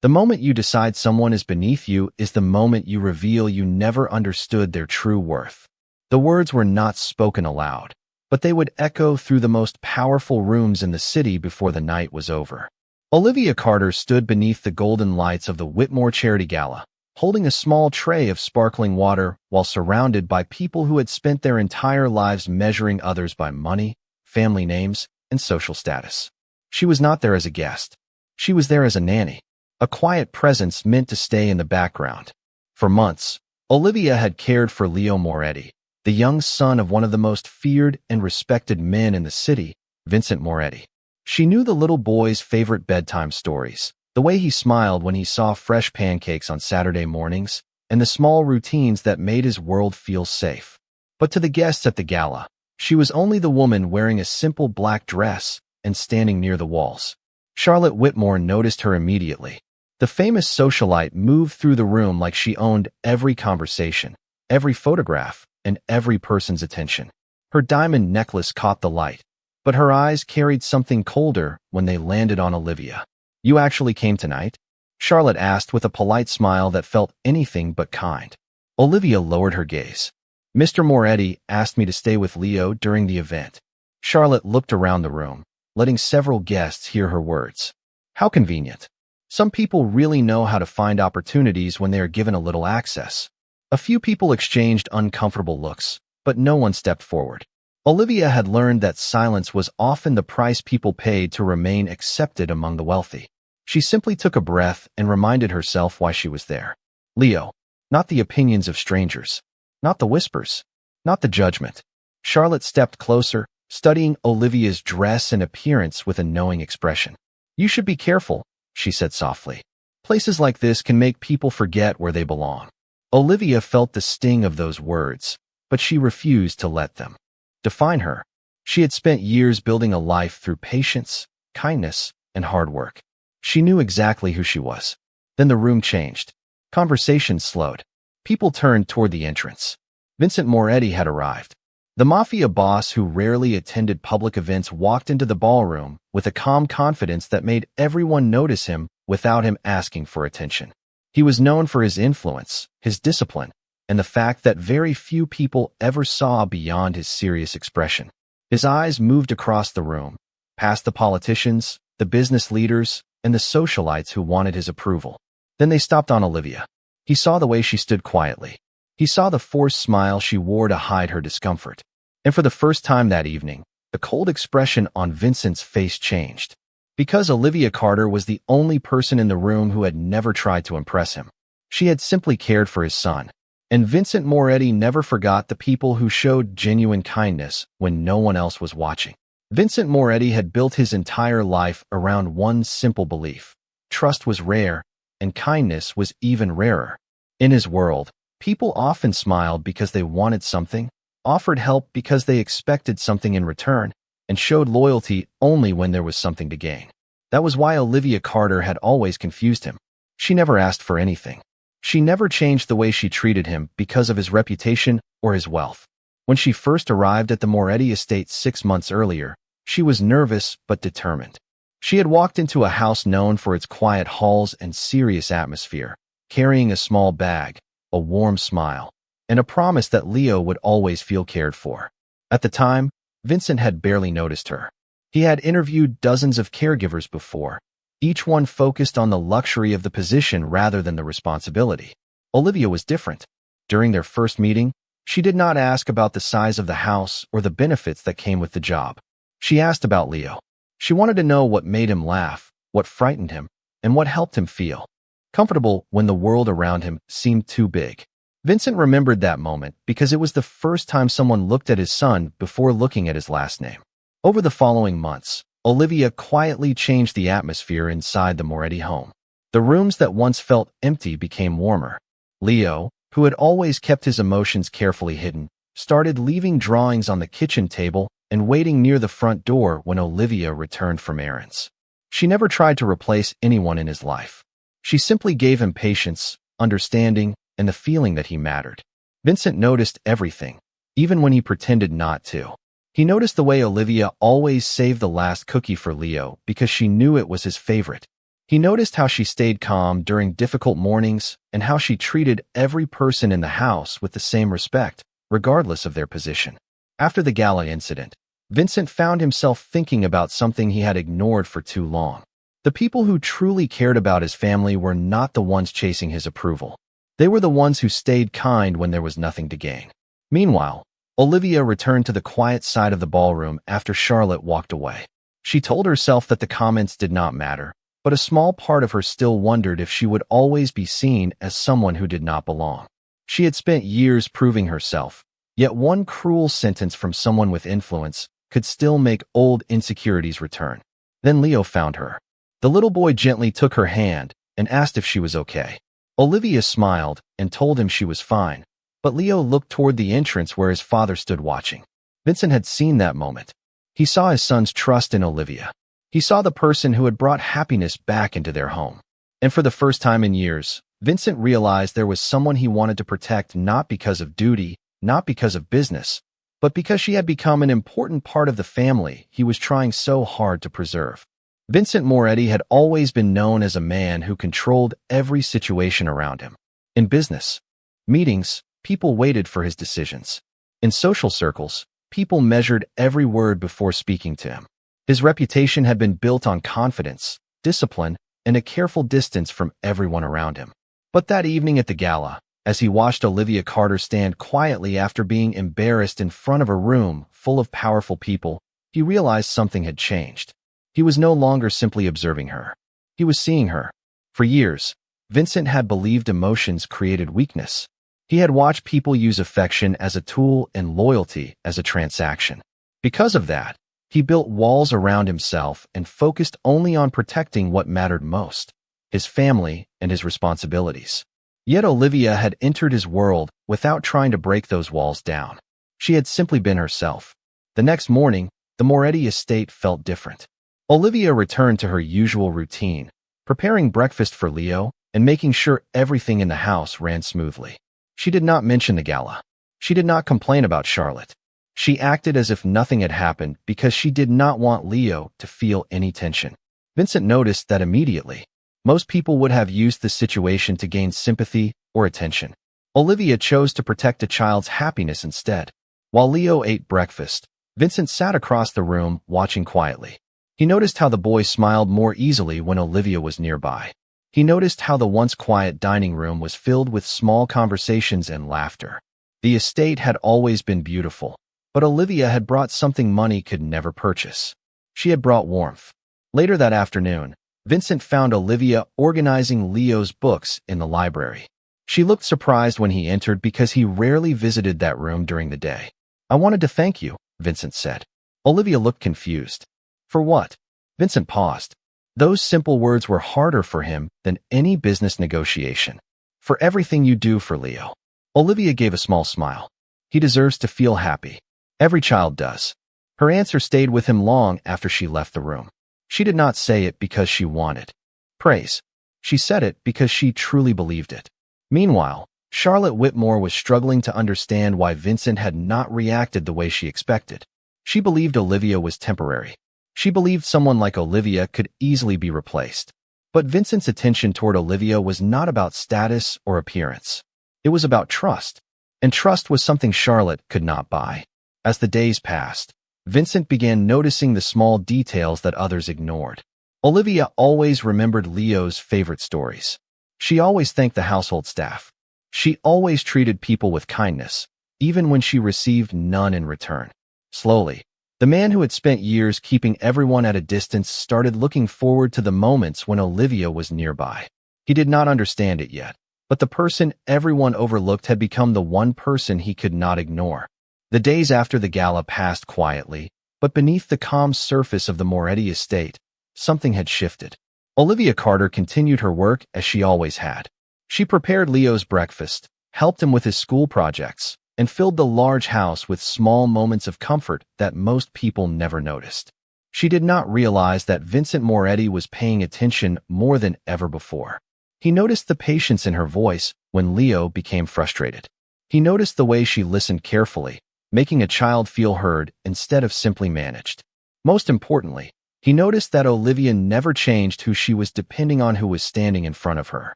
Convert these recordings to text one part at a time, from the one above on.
The moment you decide someone is beneath you is the moment you reveal you never understood their true worth. The words were not spoken aloud, but they would echo through the most powerful rooms in the city before the night was over. Olivia Carter stood beneath the golden lights of the Whitmore Charity Gala, holding a small tray of sparkling water while surrounded by people who had spent their entire lives measuring others by money, family names, and social status. She was not there as a guest. She was there as a nanny, a quiet presence meant to stay in the background. For months, Olivia had cared for Leo Moretti, the young son of one of the most feared and respected men in the city, Vincent Moretti. She knew the little boy's favorite bedtime stories, the way he smiled when he saw fresh pancakes on Saturday mornings, and the small routines that made his world feel safe. But to the guests at the gala, she was only the woman wearing a simple black dress and standing near the walls. Charlotte Whitmore noticed her immediately. The famous socialite moved through the room like she owned every conversation, every photograph, and every person's attention. Her diamond necklace caught the light, but her eyes carried something colder when they landed on Olivia. "You actually came tonight?" Charlotte asked with a polite smile that felt anything but kind. Olivia lowered her gaze. "Mr. Moretti asked me to stay with Leo during the event." Charlotte looked around the room, letting several guests hear her words. How convenient. Some people really know how to find opportunities when they are given a little access. A few people exchanged uncomfortable looks, but no one stepped forward. Olivia had learned that silence was often the price people paid to remain accepted among the wealthy. She simply took a breath and reminded herself why she was there. Leo, not the opinions of strangers, not the whispers, not the judgment. Charlotte stepped closer, studying Olivia's dress and appearance with a knowing expression. "You should be careful," she said softly. "Places like this can make people forget where they belong." Olivia felt the sting of those words, but she refused to let them define her. She had spent years building a life through patience, kindness, and hard work. She knew exactly who she was. Then the room changed. Conversation slowed. People turned toward the entrance. Vincent Moretti had arrived. The Mafia boss who rarely attended public events walked into the ballroom with a calm confidence that made everyone notice him without him asking for attention. He was known for his influence, his discipline, and the fact that very few people ever saw beyond his serious expression. His eyes moved across the room, past the politicians, the business leaders, and the socialites who wanted his approval. Then they stopped on Olivia. He saw the way she stood quietly. He saw the forced smile she wore to hide her discomfort. And for the first time that evening, the cold expression on Vincent's face changed. Because Olivia Carter was the only person in the room who had never tried to impress him. She had simply cared for his son. And Vincent Moretti never forgot the people who showed genuine kindness when no one else was watching. Vincent Moretti had built his entire life around one simple belief. Trust was rare, and kindness was even rarer. In his world, people often smiled because they wanted something, offered help because they expected something in return, and showed loyalty only when there was something to gain. That was why Olivia Carter had always confused him. She never asked for anything. She never changed the way she treated him because of his reputation or his wealth. When she first arrived at the Moretti estate 6 months earlier, she was nervous but determined. She had walked into a house known for its quiet halls and serious atmosphere, carrying a small bag, a warm smile, and a promise that Leo would always feel cared for. At the time, Vincent had barely noticed her. He had interviewed dozens of caregivers before, each one focused on the luxury of the position rather than the responsibility. Olivia was different. During their first meeting, she did not ask about the size of the house or the benefits that came with the job. She asked about Leo. She wanted to know what made him laugh, what frightened him, and what helped him feel comfortable when the world around him seemed too big. Vincent remembered that moment because it was the first time someone looked at his son before looking at his last name. Over the following months, Olivia quietly changed the atmosphere inside the Moretti home. The rooms that once felt empty became warmer. Leo, who had always kept his emotions carefully hidden, started leaving drawings on the kitchen table and waiting near the front door when Olivia returned from errands. She never tried to replace anyone in his life. She simply gave him patience, understanding, and the feeling that he mattered. Vincent noticed everything, even when he pretended not to. He noticed the way Olivia always saved the last cookie for Leo because she knew it was his favorite. He noticed how she stayed calm during difficult mornings and how she treated every person in the house with the same respect, regardless of their position. After the gala incident, Vincent found himself thinking about something he had ignored for too long. The people who truly cared about his family were not the ones chasing his approval. They were the ones who stayed kind when there was nothing to gain. Meanwhile, Olivia returned to the quiet side of the ballroom after Charlotte walked away. She told herself that the comments did not matter, but a small part of her still wondered if she would always be seen as someone who did not belong. She had spent years proving herself, yet one cruel sentence from someone with influence could still make old insecurities return. Then Leo found her. The little boy gently took her hand and asked if she was okay. Olivia smiled and told him she was fine, but Leo looked toward the entrance where his father stood watching. Vincent had seen that moment. He saw his son's trust in Olivia. He saw the person who had brought happiness back into their home. And for the first time in years, Vincent realized there was someone he wanted to protect, not because of duty, not because of business, but because she had become an important part of the family he was trying so hard to preserve. Vincent Moretti had always been known as a man who controlled every situation around him. In business meetings, people waited for his decisions. In social circles, people measured every word before speaking to him. His reputation had been built on confidence, discipline, and a careful distance from everyone around him. But that evening at the gala, as he watched Olivia Carter stand quietly after being embarrassed in front of a room full of powerful people, he realized something had changed. He was no longer simply observing her. He was seeing her. For years, Vincent had believed emotions created weakness. He had watched people use affection as a tool and loyalty as a transaction. Because of that, he built walls around himself and focused only on protecting what mattered most: his family and his responsibilities. Yet Olivia had entered his world without trying to break those walls down. She had simply been herself. The next morning, the Moretti estate felt different. Olivia returned to her usual routine, preparing breakfast for Leo and making sure everything in the house ran smoothly. She did not mention the gala. She did not complain about Charlotte. She acted as if nothing had happened because she did not want Leo to feel any tension. Vincent noticed that immediately. Most people would have used the situation to gain sympathy or attention. Olivia chose to protect a child's happiness instead. While Leo ate breakfast, Vincent sat across the room watching quietly. He noticed how the boy smiled more easily when Olivia was nearby. He noticed how the once quiet dining room was filled with small conversations and laughter. The estate had always been beautiful, but Olivia had brought something money could never purchase. She had brought warmth. Later that afternoon, Vincent found Olivia organizing Leo's books in the library. She looked surprised when he entered because he rarely visited that room during the day. "I wanted to thank you," Vincent said. Olivia looked confused. "For what?" Vincent paused. Those simple words were harder for him than any business negotiation. "For everything you do for Leo." Olivia gave a small smile. "He deserves to feel happy. Every child does." Her answer stayed with him long after she left the room. She did not say it because she wanted praise. She said it because she truly believed it. Meanwhile, Charlotte Whitmore was struggling to understand why Vincent had not reacted the way she expected. She believed Olivia was temporary. She believed someone like Olivia could easily be replaced. But Vincent's attention toward Olivia was not about status or appearance. It was about trust. And trust was something Charlotte could not buy. As the days passed, Vincent began noticing the small details that others ignored. Olivia always remembered Leo's favorite stories. She always thanked the household staff. She always treated people with kindness, even when she received none in return. Slowly, the man who had spent years keeping everyone at a distance started looking forward to the moments when Olivia was nearby. He did not understand it yet, but the person everyone overlooked had become the one person he could not ignore. The days after the gala passed quietly, but beneath the calm surface of the Moretti estate, something had shifted. Olivia Carter continued her work as she always had. She prepared Leo's breakfast, helped him with his school projects, and filled the large house with small moments of comfort that most people never noticed. She did not realize that Vincent Moretti was paying attention more than ever before. He noticed the patience in her voice when Leo became frustrated. He noticed the way she listened carefully, making a child feel heard instead of simply managed. Most importantly, He noticed that Olivia never changed who she was depending on who was standing in front of her.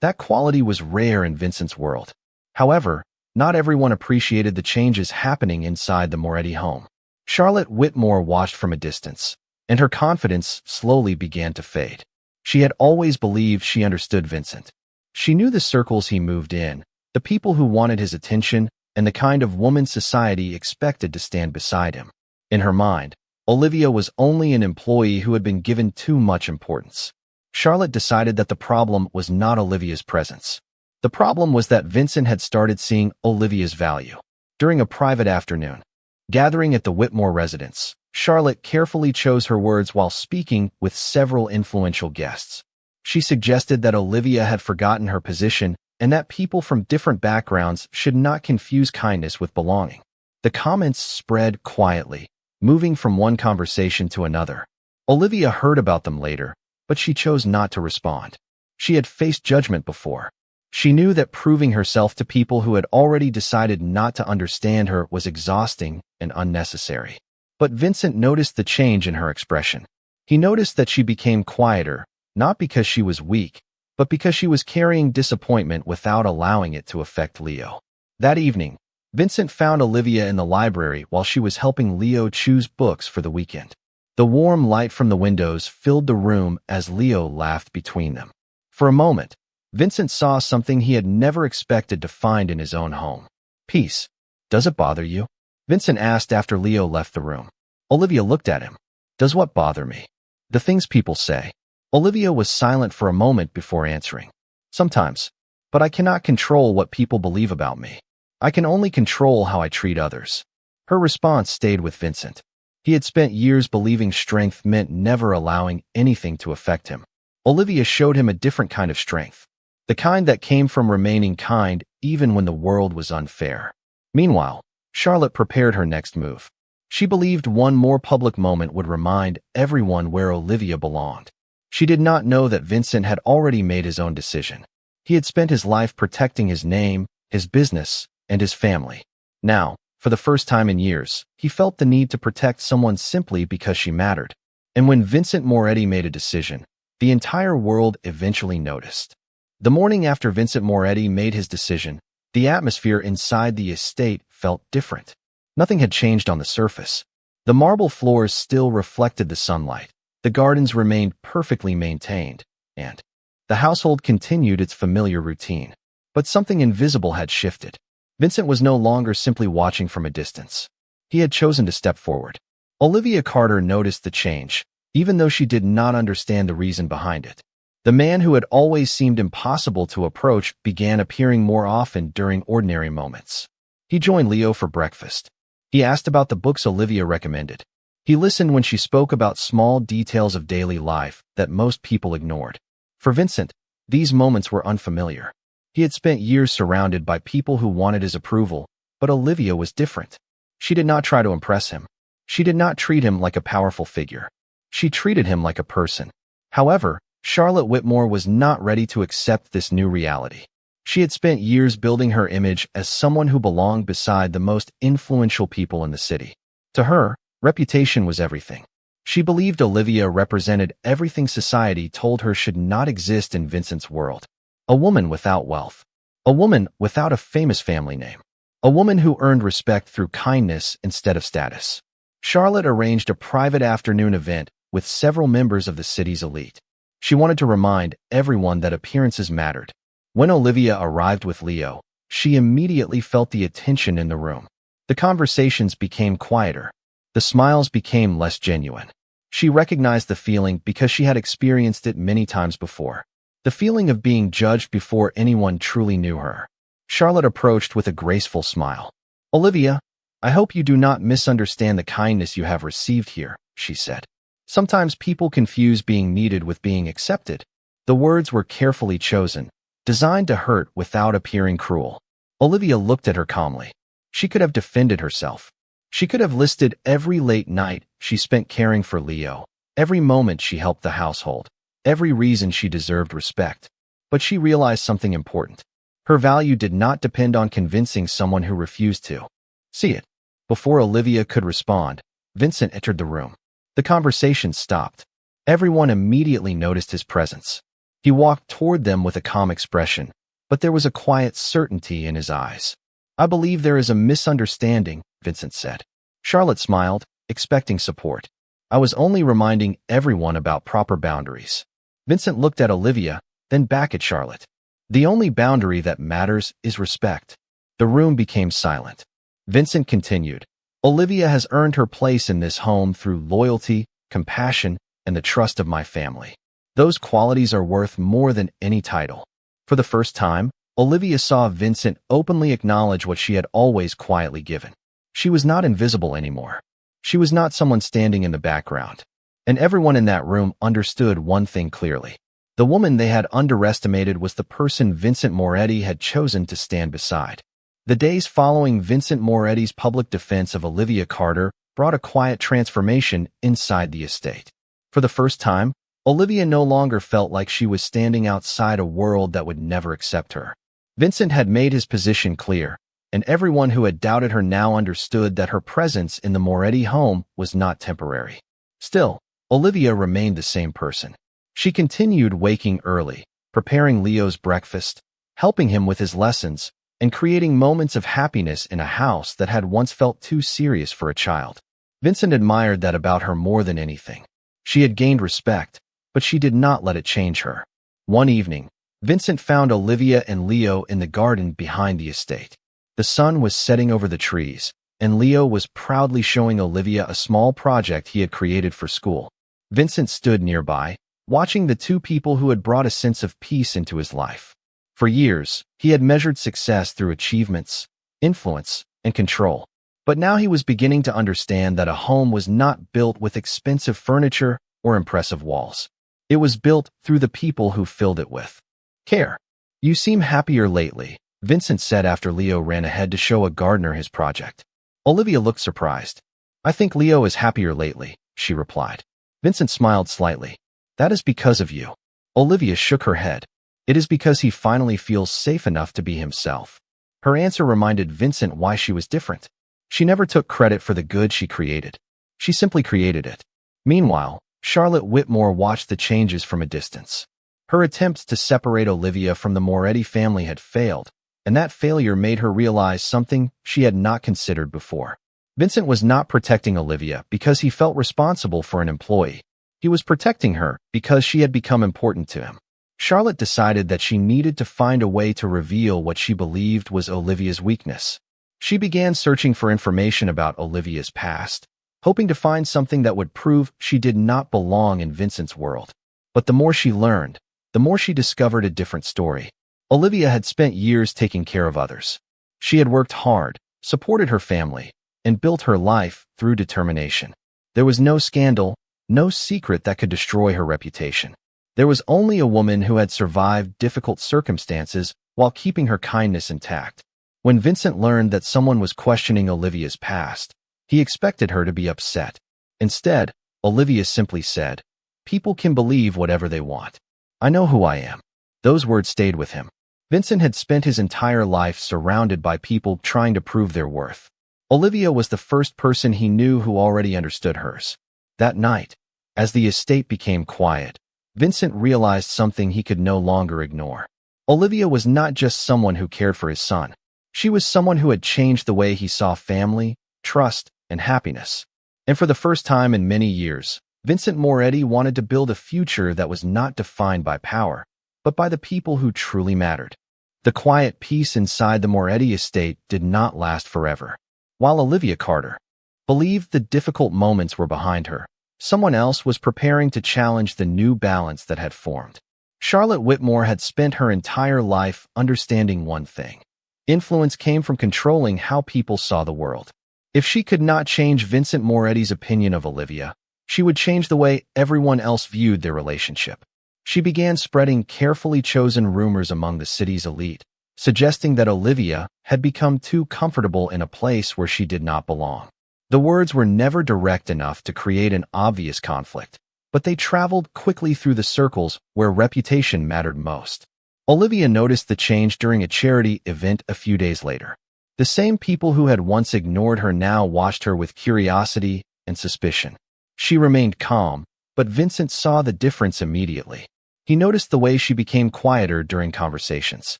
That quality was rare in Vincent's world. However, not everyone appreciated the changes happening inside the Moretti home. Charlotte Whitmore watched from a distance, and her confidence slowly began to fade. She had always believed she understood Vincent. She knew the circles he moved in, the people who wanted his attention, and the kind of woman society expected to stand beside him. In her mind, Olivia was only an employee who had been given too much importance. Charlotte decided that the problem was not Olivia's presence. The problem was that Vincent had started seeing Olivia's value. During a private afternoon, gathering at the Whitmore residence, Charlotte carefully chose her words while speaking with several influential guests. She suggested that Olivia had forgotten her position and that people from different backgrounds should not confuse kindness with belonging. The comments spread quietly, moving from one conversation to another. Olivia heard about them later, but she chose not to respond. She had faced judgment before. She knew that proving herself to people who had already decided not to understand her was exhausting and unnecessary. But Vincent noticed the change in her expression. He noticed that she became quieter, not because she was weak, but because she was carrying disappointment without allowing it to affect Leo. That evening, Vincent found Olivia in the library while she was helping Leo choose books for the weekend. The warm light from the windows filled the room as Leo laughed between them. For a moment, Vincent saw something he had never expected to find in his own home. Peace. Does it bother you? Vincent asked after Leo left the room. Olivia looked at him. Does what bother me? The things people say. Olivia was silent for a moment before answering. Sometimes, but I cannot control what people believe about me. I can only control how I treat others. Her response stayed with Vincent. He had spent years believing strength meant never allowing anything to affect him. Olivia showed him a different kind of strength. The kind that came from remaining kind even when the world was unfair. Meanwhile, Charlotte prepared her next move. She believed one more public moment would remind everyone where Olivia belonged. She did not know that Vincent had already made his own decision. He had spent his life protecting his name, his business, and his family. Now, for the first time in years, he felt the need to protect someone simply because she mattered. And when Vincent Moretti made a decision, the entire world eventually noticed. The morning after Vincent Moretti made his decision, the atmosphere inside the estate felt different. Nothing had changed on the surface. The marble floors still reflected the sunlight. The gardens remained perfectly maintained, and the household continued its familiar routine. But something invisible had shifted. Vincent was no longer simply watching from a distance. He had chosen to step forward. Olivia Carter noticed the change, even though she did not understand the reason behind it. The man who had always seemed impossible to approach began appearing more often during ordinary moments. He joined Leo for breakfast. He asked about the books Olivia recommended. He listened when she spoke about small details of daily life that most people ignored. For Vincent, these moments were unfamiliar. He had spent years surrounded by people who wanted his approval, but Olivia was different. She did not try to impress him. She did not treat him like a powerful figure. She treated him like a person. However, Charlotte Whitmore was not ready to accept this new reality. She had spent years building her image as someone who belonged beside the most influential people in the city. To her, reputation was everything. She believed Olivia represented everything society told her should not exist in Vincent's world. A woman without wealth. A woman without a famous family name. A woman who earned respect through kindness instead of status. Charlotte arranged a private afternoon event with several members of the city's elite. She wanted to remind everyone that appearances mattered. When Olivia arrived with Leo, she immediately felt the attention in the room. The conversations became quieter. The smiles became less genuine. She recognized the feeling because she had experienced it many times before. The feeling of being judged before anyone truly knew her. Charlotte approached with a graceful smile. Olivia, I hope you do not misunderstand the kindness you have received here, she said. Sometimes people confuse being needed with being accepted. The words were carefully chosen, designed to hurt without appearing cruel. Olivia looked at her calmly. She could have defended herself. She could have listed every late night she spent caring for Leo, every moment she helped the household, every reason she deserved respect. But she realized something important. Her value did not depend on convincing someone who refused to see it. Before Olivia could respond, Vincent entered the room. The conversation stopped. Everyone immediately noticed his presence. He walked toward them with a calm expression, but there was a quiet certainty in his eyes. "I believe there is a misunderstanding," Vincent said. Charlotte smiled, expecting support. "I was only reminding everyone about proper boundaries." Vincent looked at Olivia, then back at Charlotte. "The only boundary that matters is respect." The room became silent. Vincent continued, "Olivia has earned her place in this home through loyalty, compassion, and the trust of my family. Those qualities are worth more than any title." For the first time, Olivia saw Vincent openly acknowledge what she had always quietly given. She was not invisible anymore. She was not someone standing in the background. And everyone in that room understood one thing clearly. The woman they had underestimated was the person Vincent Moretti had chosen to stand beside. The days following Vincent Moretti's public defense of Olivia Carter brought a quiet transformation inside the estate. For the first time, Olivia no longer felt like she was standing outside a world that would never accept her. Vincent had made his position clear, and everyone who had doubted her now understood that her presence in the Moretti home was not temporary. Still, Olivia remained the same person. She continued waking early, preparing Leo's breakfast, helping him with his lessons, and creating moments of happiness in a house that had once felt too serious for a child. Vincent admired that about her more than anything. She had gained respect, but she did not let it change her. One evening, Vincent found Olivia and Leo in the garden behind the estate. The sun was setting over the trees, and Leo was proudly showing Olivia a small project he had created for school. Vincent stood nearby, watching the two people who had brought a sense of peace into his life. For years, he had measured success through achievements, influence, and control. But now he was beginning to understand that a home was not built with expensive furniture or impressive walls. It was built through the people who filled it with care. "You seem happier lately," Vincent said after Leo ran ahead to show a gardener his project. Olivia looked surprised. "I think Leo is happier lately," she replied. Vincent smiled slightly. "That is because of you." Olivia shook her head. "It is because he finally feels safe enough to be himself." Her answer reminded Vincent why she was different. She never took credit for the good she created. She simply created it. Meanwhile, Charlotte Whitmore watched the changes from a distance. Her attempts to separate Olivia from the Moretti family had failed, and that failure made her realize something she had not considered before. Vincent was not protecting Olivia because he felt responsible for an employee. He was protecting her because she had become important to him. Charlotte decided that she needed to find a way to reveal what she believed was Olivia's weakness. She began searching for information about Olivia's past, hoping to find something that would prove she did not belong in Vincent's world. But the more she learned, the more she discovered a different story. Olivia had spent years taking care of others. She had worked hard, supported her family, and built her life through determination. There was no scandal, no secret that could destroy her reputation. There was only a woman who had survived difficult circumstances while keeping her kindness intact. When Vincent learned that someone was questioning Olivia's past, he expected her to be upset. Instead, Olivia simply said, "People can believe whatever they want. I know who I am." Those words stayed with him. Vincent had spent his entire life surrounded by people trying to prove their worth. Olivia was the first person he knew who already understood hers. That night, as the estate became quiet, Vincent realized something he could no longer ignore. Olivia was not just someone who cared for his son. She was someone who had changed the way he saw family, trust, and happiness. And for the first time in many years, Vincent Moretti wanted to build a future that was not defined by power, but by the people who truly mattered. The quiet peace inside the Moretti estate did not last forever. While Olivia Carter believed the difficult moments were behind her, someone else was preparing to challenge the new balance that had formed. Charlotte Whitmore had spent her entire life understanding one thing. Influence came from controlling how people saw the world. If she could not change Vincent Moretti's opinion of Olivia, she would change the way everyone else viewed their relationship. She began spreading carefully chosen rumors among the city's elite, suggesting that Olivia had become too comfortable in a place where she did not belong. The words were never direct enough to create an obvious conflict, but they traveled quickly through the circles where reputation mattered most. Olivia noticed the change during a charity event a few days later. The same people who had once ignored her now watched her with curiosity and suspicion. She remained calm, but Vincent saw the difference immediately. He noticed the way she became quieter during conversations.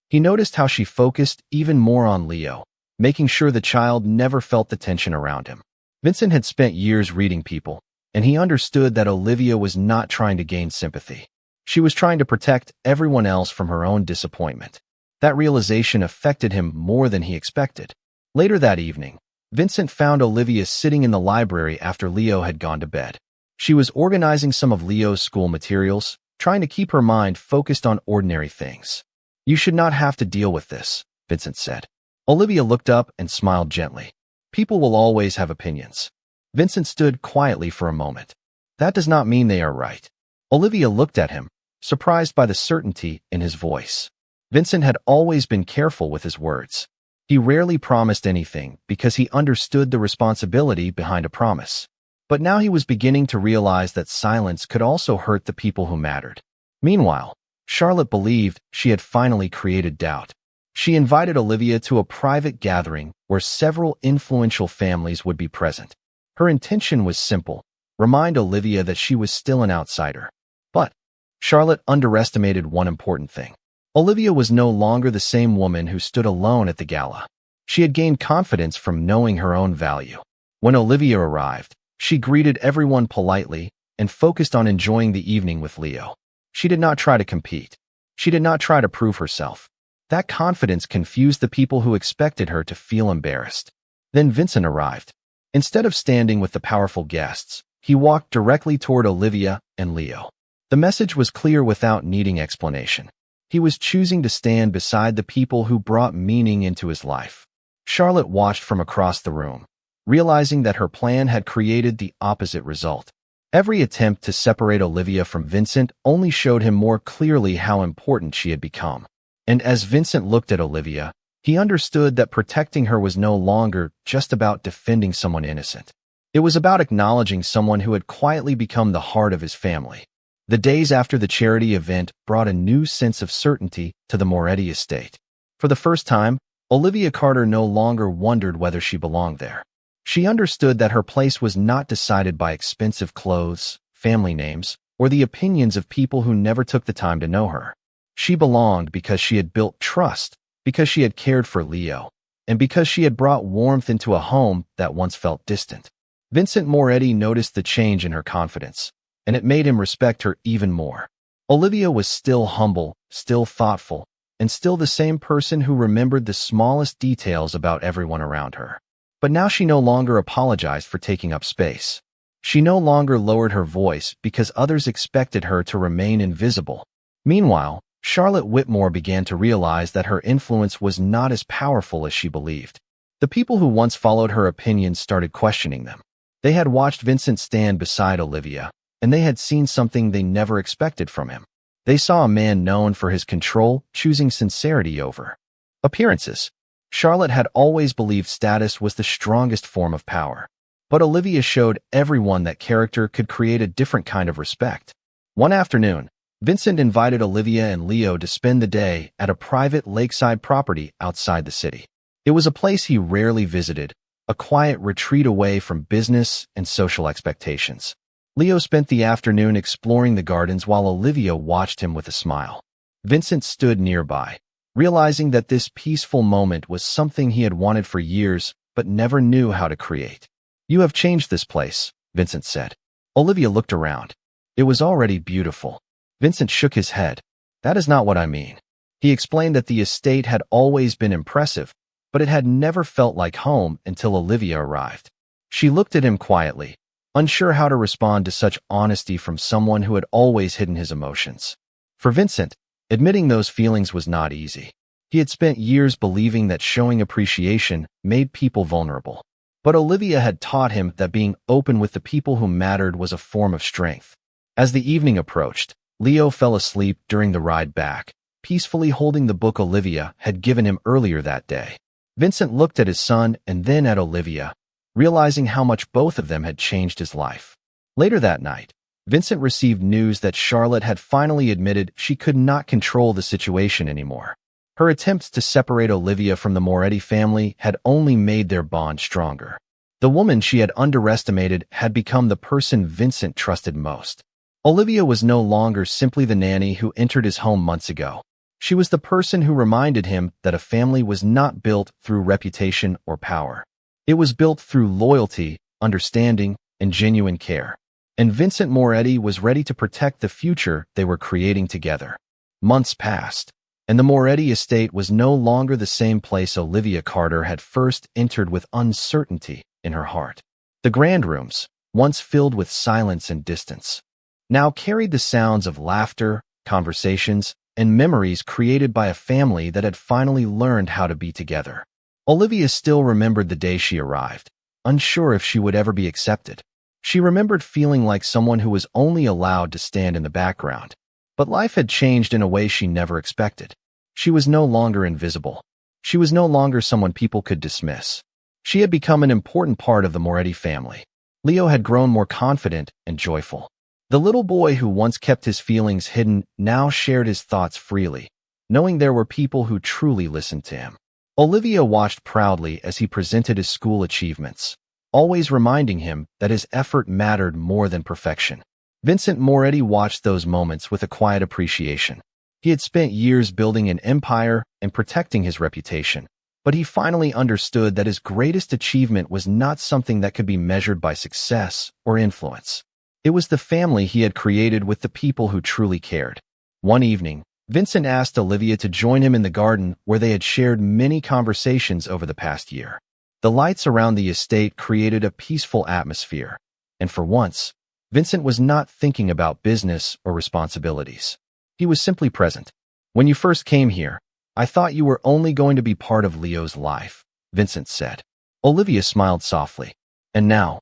He noticed how she focused even more on Leo, making sure the child never felt the tension around him. Vincent had spent years reading people, and he understood that Olivia was not trying to gain sympathy. She was trying to protect everyone else from her own disappointment. That realization affected him more than he expected. Later that evening, Vincent found Olivia sitting in the library after Leo had gone to bed. She was organizing some of Leo's school materials, trying to keep her mind focused on ordinary things. "You should not have to deal with this," Vincent said. Olivia looked up and smiled gently. "People will always have opinions." Vincent stood quietly for a moment. "That does not mean they are right." Olivia looked at him, surprised by the certainty in his voice. Vincent had always been careful with his words. He rarely promised anything because he understood the responsibility behind a promise. But now he was beginning to realize that silence could also hurt the people who mattered. Meanwhile, Charlotte believed she had finally created doubt. She invited Olivia to a private gathering where several influential families would be present. Her intention was simple: remind Olivia that she was still an outsider. But Charlotte underestimated one important thing. Olivia was no longer the same woman who stood alone at the gala. She had gained confidence from knowing her own value. When Olivia arrived, she greeted everyone politely and focused on enjoying the evening with Leo. She did not try to compete. She did not try to prove herself. That confidence confused the people who expected her to feel embarrassed. Then Vincent arrived. Instead of standing with the powerful guests, he walked directly toward Olivia and Leo. The message was clear without needing explanation. He was choosing to stand beside the people who brought meaning into his life. Charlotte watched from across the room, realizing that her plan had created the opposite result. Every attempt to separate Olivia from Vincent only showed him more clearly how important she had become. And as Vincent looked at Olivia, he understood that protecting her was no longer just about defending someone innocent. It was about acknowledging someone who had quietly become the heart of his family. The days after the charity event brought a new sense of certainty to the Moretti estate. For the first time, Olivia Carter no longer wondered whether she belonged there. She understood that her place was not decided by expensive clothes, family names, or the opinions of people who never took the time to know her. She belonged because she had built trust, because she had cared for Leo, and because she had brought warmth into a home that once felt distant. Vincent Moretti noticed the change in her confidence, and it made him respect her even more. Olivia was still humble, still thoughtful, and still the same person who remembered the smallest details about everyone around her. But now she no longer apologized for taking up space. She no longer lowered her voice because others expected her to remain invisible. Meanwhile, Charlotte Whitmore began to realize that her influence was not as powerful as she believed. The people who once followed her opinions started questioning them. They had watched Vincent stand beside Olivia, and they had seen something they never expected from him. They saw a man known for his control, choosing sincerity over appearances. Charlotte had always believed status was the strongest form of power. But Olivia showed everyone that character could create a different kind of respect. One afternoon, Vincent invited Olivia and Leo to spend the day at a private lakeside property outside the city. It was a place he rarely visited, a quiet retreat away from business and social expectations. Leo spent the afternoon exploring the gardens while Olivia watched him with a smile. Vincent stood nearby, realizing that this peaceful moment was something he had wanted for years but never knew how to create. "You have changed this place," Vincent said. Olivia looked around. It was already beautiful. Vincent shook his head. "That is not what I mean." He explained that the estate had always been impressive, but it had never felt like home until Olivia arrived. She looked at him quietly, unsure how to respond to such honesty from someone who had always hidden his emotions. For Vincent, admitting those feelings was not easy. He had spent years believing that showing appreciation made people vulnerable. But Olivia had taught him that being open with the people who mattered was a form of strength. As the evening approached, Leo fell asleep during the ride back, peacefully holding the book Olivia had given him earlier that day. Vincent looked at his son and then at Olivia, realizing how much both of them had changed his life. Later that night, Vincent received news that Charlotte had finally admitted she could not control the situation anymore. Her attempts to separate Olivia from the Moretti family had only made their bond stronger. The woman she had underestimated had become the person Vincent trusted most. Olivia was no longer simply the nanny who entered his home months ago. She was the person who reminded him that a family was not built through reputation or power. It was built through loyalty, understanding, and genuine care. And Vincent Moretti was ready to protect the future they were creating together. Months passed, and the Moretti estate was no longer the same place Olivia Carter had first entered with uncertainty in her heart. The grand rooms, once filled with silence and distance, now carried the sounds of laughter, conversations, and memories created by a family that had finally learned how to be together. Olivia still remembered the day she arrived, unsure if she would ever be accepted. She remembered feeling like someone who was only allowed to stand in the background. But life had changed in a way she never expected. She was no longer invisible. She was no longer someone people could dismiss. She had become an important part of the Moretti family. Leo had grown more confident and joyful. The little boy who once kept his feelings hidden now shared his thoughts freely, knowing there were people who truly listened to him. Olivia watched proudly as he presented his school achievements, always reminding him that his effort mattered more than perfection. Vincent Moretti watched those moments with a quiet appreciation. He had spent years building an empire and protecting his reputation, but he finally understood that his greatest achievement was not something that could be measured by success or influence. It was the family he had created with the people who truly cared. One evening, Vincent asked Olivia to join him in the garden where they had shared many conversations over the past year. The lights around the estate created a peaceful atmosphere, and for once, Vincent was not thinking about business or responsibilities. He was simply present. "When you first came here, I thought you were only going to be part of Leo's life," Vincent said. Olivia smiled softly. "And now?"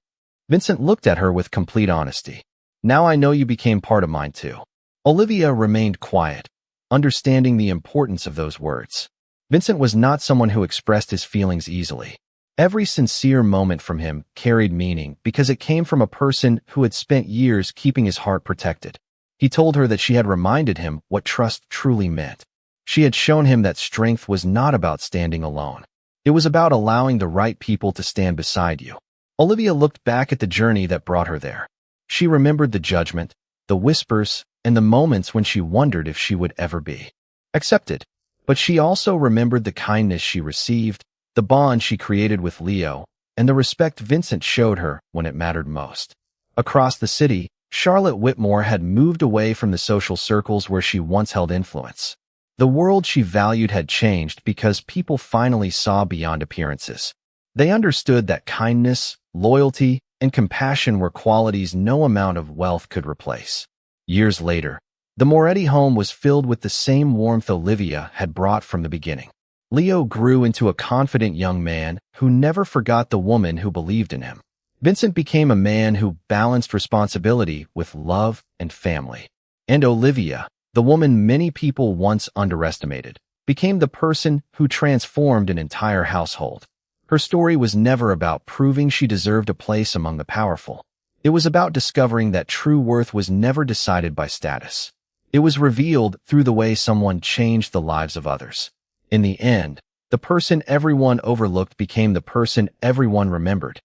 Vincent looked at her with complete honesty. "Now I know you became part of mine too." Olivia remained quiet, understanding the importance of those words. Vincent was not someone who expressed his feelings easily. Every sincere moment from him carried meaning because it came from a person who had spent years keeping his heart protected. He told her that she had reminded him what trust truly meant. She had shown him that strength was not about standing alone. It was about allowing the right people to stand beside you. Olivia looked back at the journey that brought her there. She remembered the judgment, the whispers, and the moments when she wondered if she would ever be accepted. But she also remembered the kindness she received, the bond she created with Leo, and the respect Vincent showed her when it mattered most. Across the city, Charlotte Whitmore had moved away from the social circles where she once held influence. The world she valued had changed because people finally saw beyond appearances. They understood that kindness, loyalty, and compassion were qualities no amount of wealth could replace. Years later, the Moretti home was filled with the same warmth Olivia had brought from the beginning. Leo grew into a confident young man who never forgot the woman who believed in him. Vincent became a man who balanced responsibility with love and family. And Olivia, the woman many people once underestimated, became the person who transformed an entire household. Her story was never about proving she deserved a place among the powerful. It was about discovering that true worth was never decided by status. It was revealed through the way someone changed the lives of others. In the end, the person everyone overlooked became the person everyone remembered.